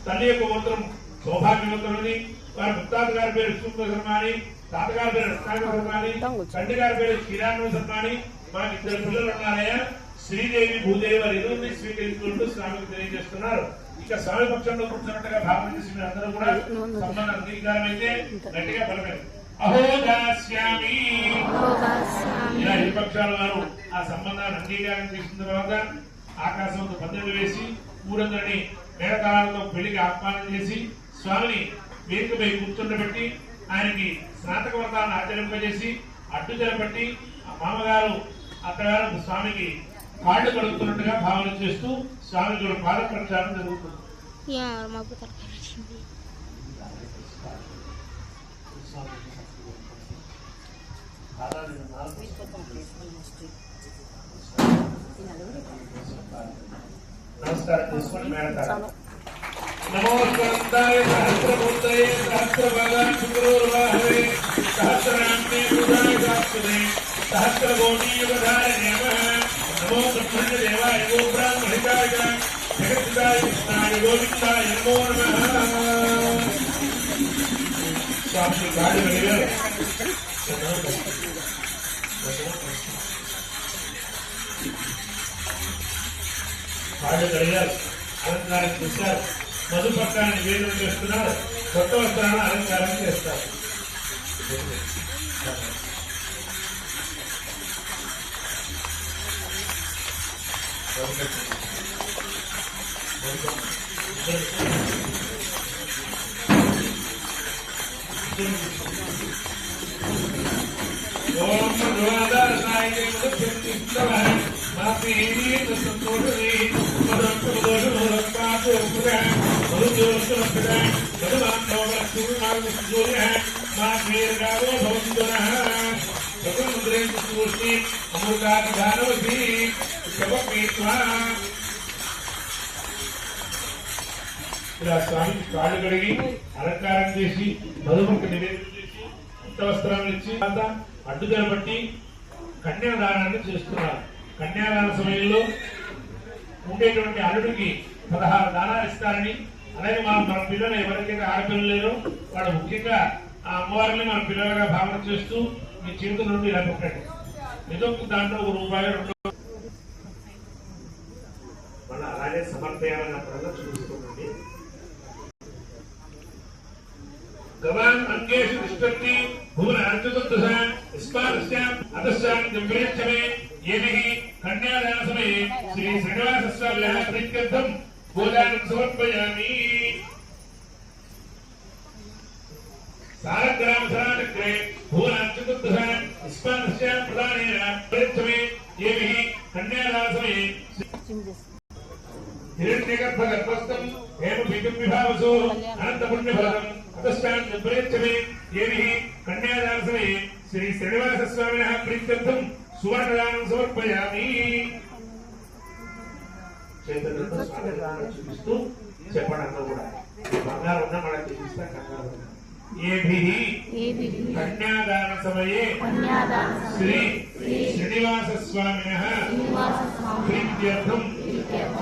తల్లి యొక్క గోత్రం సౌభాగ్యవంతులు అని, వారి ముత్తాత గారి పేరు విష్ణు శర్మ అని, తాతగారి పేరు రత్నాకర శర్మ అని, తండ్రి గారి పేరు శ్రీరామ శర్మ అని, మాకు 2 పిల్లలు ఉన్నారయ్యా. శ్రీదేవి భూదేవి వారి ఇరువురిని స్వీకరిస్తుంటూ స్వామికి తెలియజేస్తున్నారు. ఇక స్వామి పక్షంలో కూర్చున్నట్టుగా భావన చేసిన అందరూ కూడా సంబంధ అంగీకారం అయితే గట్టిగా పలకండి. అహోదాస్యామి. ఇలా ఇరు పక్షాల వారు ఆ సంబంధాన్ని అంగీకారం చేసిన తర్వాత ఆకాశంతో పందెలు వేసి ఊరందరినీ మేళతాళాలతో పెళ్లికి ఆహ్వానం చేసి స్వామిని వేదికపై కూర్చుండబెట్టి ఆయనకి స్నాతక వ్రతాలను ఆచరింపజేసి అడ్డు తెలబట్టి ఆ మామగారు అత్తగారు స్వామికి కాళ్ళు కడుగుతున్నట్టుగా భావన చేస్తూ స్వామికి పాద ప్రక్షాళన జరుగుతుంది. నమస్కారం చేసుకోండి మేడతారు. నమోస్కారాయ సహస్రమూర్తయే సహస్రపాదాయ శుక్రోర్వాహవే సహస్రనామ్నే బుధాయ శాస్త్రే సహస్రకోటీయుగధారిణే నమః. నమో బ్రహ్మణ్య దేవాయ గో బ్రాహ్మణికాయ జగద్గురాయ కృష్ణాయ గోవిందాయ నమో నమః. స్వామి గాడి వెళ్ళారు. వాళ్ళు కలిగారు, అలంకారం చేశారు, మధుపక్కాన్ని నివేదన చేస్తున్నారు, కొత్త వస్త్రాలను అలంకారం చేస్తారు. ఓం మధువాదారసాయ ఇలా స్వామికి కాళ్ళు కడిగి అలంకారం చేసి మధుమకు నివేదన చేసి కొత్త వస్త్రాలు ఇచ్చి అడ్డుదల బట్టి కన్యాదానాన్ని చేస్తున్నారు. కన్యాదాన సమయంలో ఉండేటువంటి అల్లుడికి 16 దానాలు ఇస్తారని, అలాగే మన పిల్లలు ఎవరికైతే ఆడపిల్లలు లేరో వాళ్ళు ముఖ్యంగా ఆ అమ్మవారిని మన పిల్లలుగా భావన చేస్తూ మీ చేతుల నుండి ఇలా పెట్టండి. ఏదో దాంట్లో ₹1 2 మళ్ళీ అలాగే సమర్పయాలన్నప్పుడల్లా చూపిస్తుందండి. గవాన్ అంకేషు నిష్పత్తి భువన అర్జుదృశ ఇస్పాదస్యాం అదస్యాం దివ్యేచ్చమే ఏమిహి కన్యాదాన సమయే శ్రీ శ్రీనివాస స్వామినః ప్రీత్యర్థం గోదానం సమర్పయామి. సారగ్రామ సరాచక్రే భువన అర్జుదృశ ఇస్పాదస్యాం ప్రదానేన ప్రీత్యమే ఏమిహి కన్యాదాన సమయే హిరణ్యగర్భ గర్భస్థం హేమ బీజం విభావసో అనంత పుణ్యఫలం అతశ్చాన్ విపరీత్యమే ఏమిహి కన్యాదాన సమయే శ్రీ శ్రీనివాస స్వామినః ప్రీత్యర్థం సువర్ణదానం సమర్పయామి. చేతులతో స్వామిని చూపిస్తూ చెప్పడంతో కూడా బంగారం ఉన్న మనకు చూపిస్తాం. కంగారు కన్యాదాన సమయే శ్రీ శ్రీనివాస స్వామినః ప్రీత్యర్థం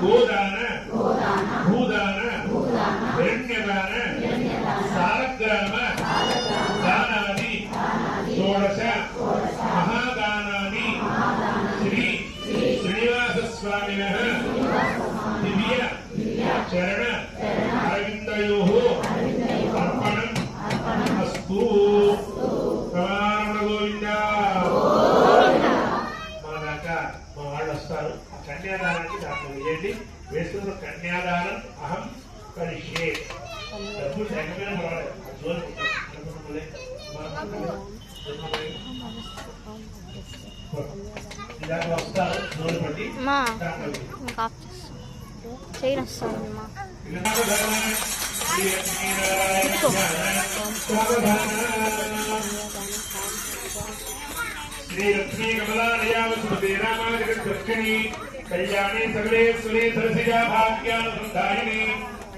గోదాన భూదాన హిరణ్యదాన సారగ్రామ దానాది 16 మహాదానాది శ్రీ శ్రీనివాస స్వామినః దివ్య చరణ అరవిందయోః అర్పణం అస్తు. గోవిందా. మా దాకా మా వాళ్ళు వస్తారు. ఆ కన్యాదానానికి దాంట్లో వేయండి. వేస్తున్న కన్యాదానం అహం కరిష్యే. డబ్బు ఎక్కడైనా పర్వాలేదు, ఇలాగ వస్తారు జోలు పట్టి శ్రీ లక్ష్మీ కమలాలయావతి రామాజగద్భక్షిణి కళ్యాణి సకలేశ్వరి సరసిజా భాగ్యానుసంధాయిని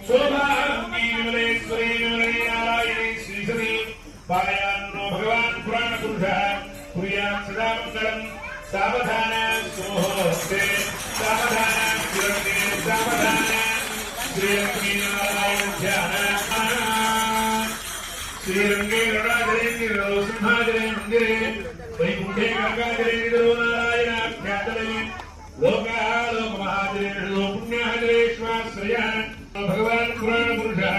శోభాంగి విమలేశ్వరి విమలే నారాయణి శ్రీసతి పాలయాన్నో భగవాన్ పురాణ పురుష కుర్యాత్ సదా మంగళం. సావధాన సోహోస్తే సావధాన సావధాన श्रीलक्ष्मीनारायण ध्यान श्रीरंगे गरुडाचले सिंहाचले मंदिरे वैकुंठे गंगाचले नारायणाख्यातले लोकमहाचले पुण्याचले स्वाश्रया भगवान पुराण पुरुषः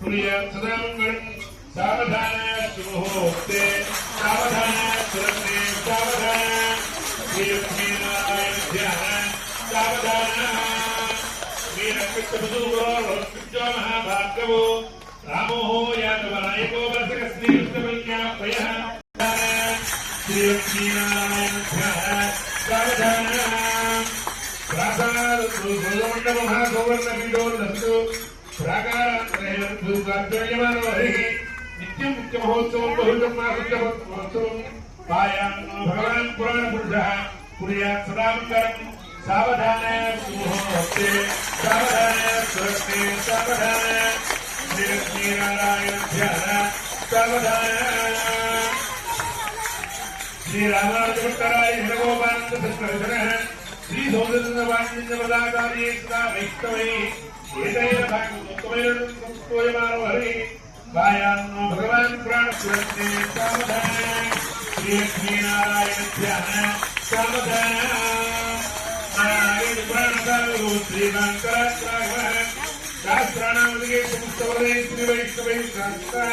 पुर्यात् सदा मंगलम् सावधान शुभोक्ते सावधान सुरते सावधान श्रीलक्ष्मीनारायण ध्यान सावधान श्रीरंगो महाभागवो रामो यादवनायको वर्षक श्रीकृष्णवल्ल्यापयः श्रीलक्ष्मीनारायण ध्यान सावधान प्रासाद सुगोमण्डप महागौवर्णपीठोन्नस्तु प्राकारान्तर्यमानो हरिः नित्यं नित्यमहोत्सवं बहुजन्मासुद्धमहोत्सवं पायान् भगवान् पुराणपुरुषः कुर्यात् सदा मङ्गलम् सावधान सुमुहूर्ते सावधान सुरक्षे सावधान श्रीलक्ष्मीनारायण ध्यान सावधान श्रीरामानुजभट्टराय हरगोपानन्द कृष्णः श्री सौंदर्यवाणिज्यपदाचार्ये सदा वैष्णवैः एतैर भागवतोत्तमैरनुस्तोयमानो हरिः पायान्नो भगवान् पुराणपुरस्ते सावधान श्रीलक्ष्मीनारायण ध्यान सावधान नारायण पुराणकारो श्रीकान्तराष्ट्राघवः शास्त्राणामधिके समस्तवदे श्रीवैष्णवैः शास्त्रः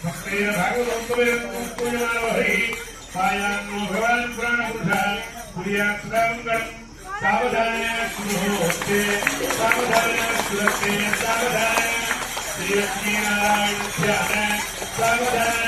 भक्तैर भागवतोत्तमैरनुस्तोयमानो हरिः पायान्नो भगवान् पुराणपुरुषः कुर्यात् सदा मङ्गलम् सावधान सुमुहूर्ते सावधान सुरते सावधान श्रीलक्ष्मीनारायण ध्यान सावधान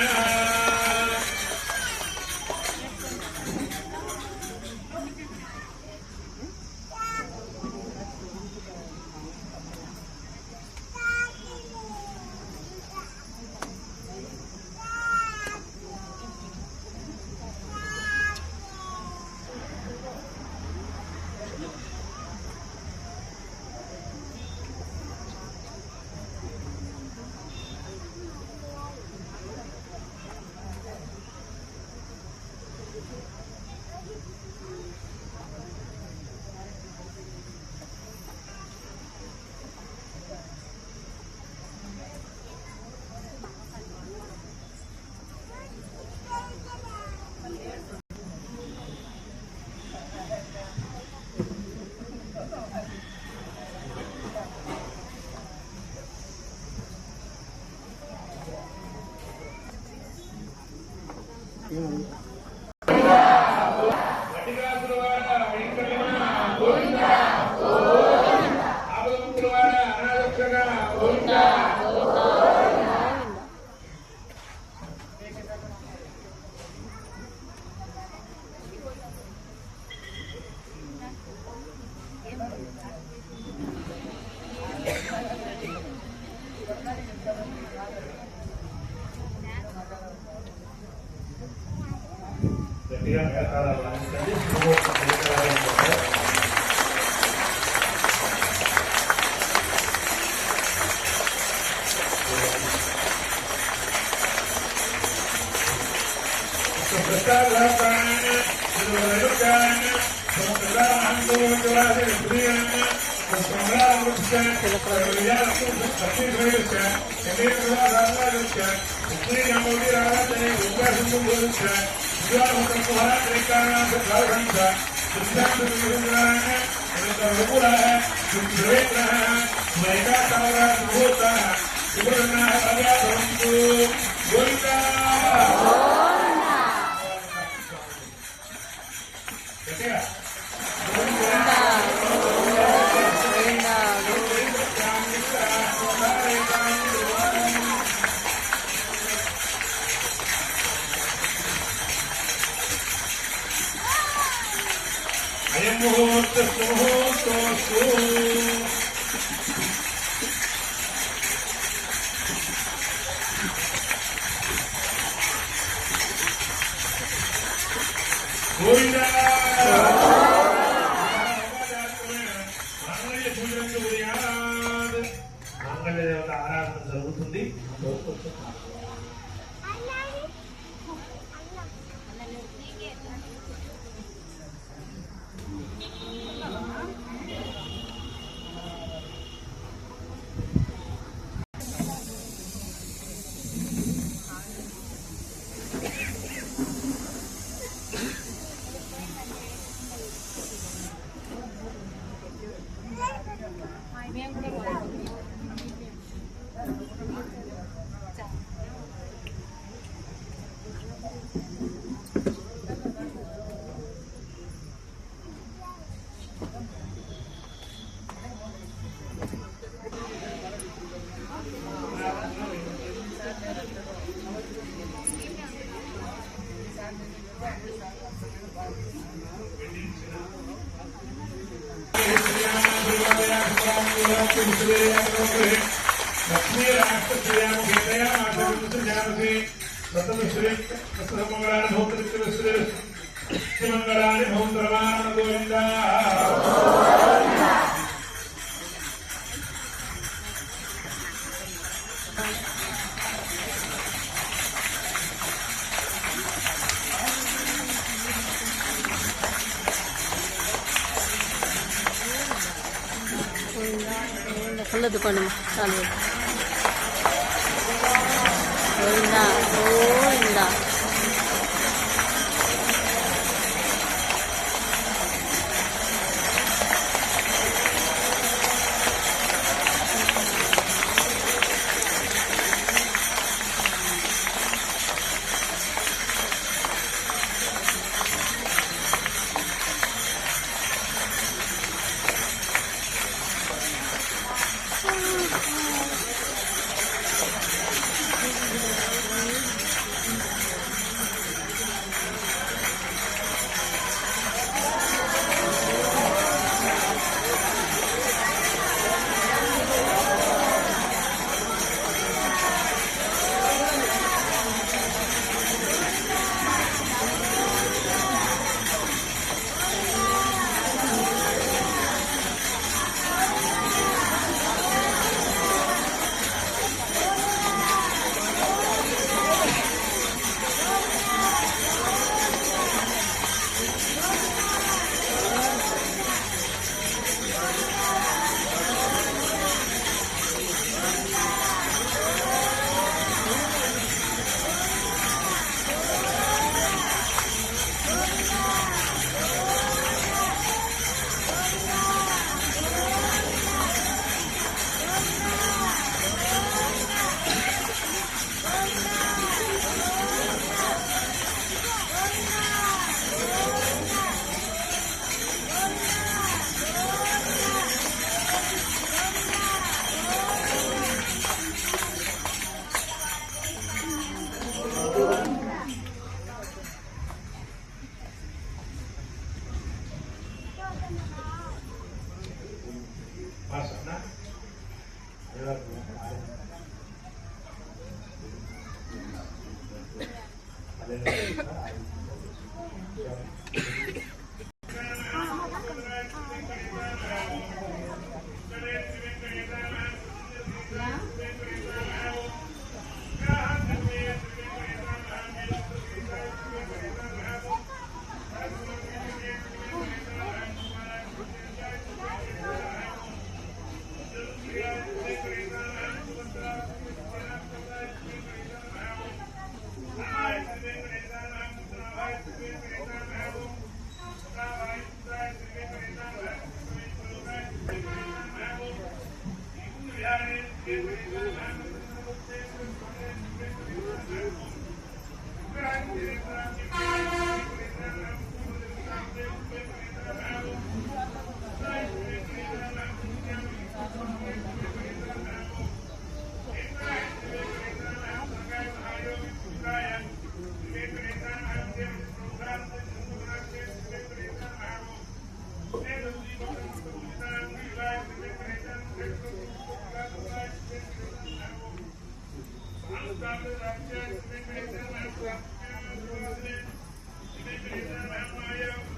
लक्ष्मी राष्ट्र श्रीराम भेदया माता जानसे प्रथम श्री मंगलानि भवन्तु श्री मंगलानि भवन्तु रमारमण गोविंदा కళ్ళ దుకాణం చాలు గోవిందా గోవిందా Thank you.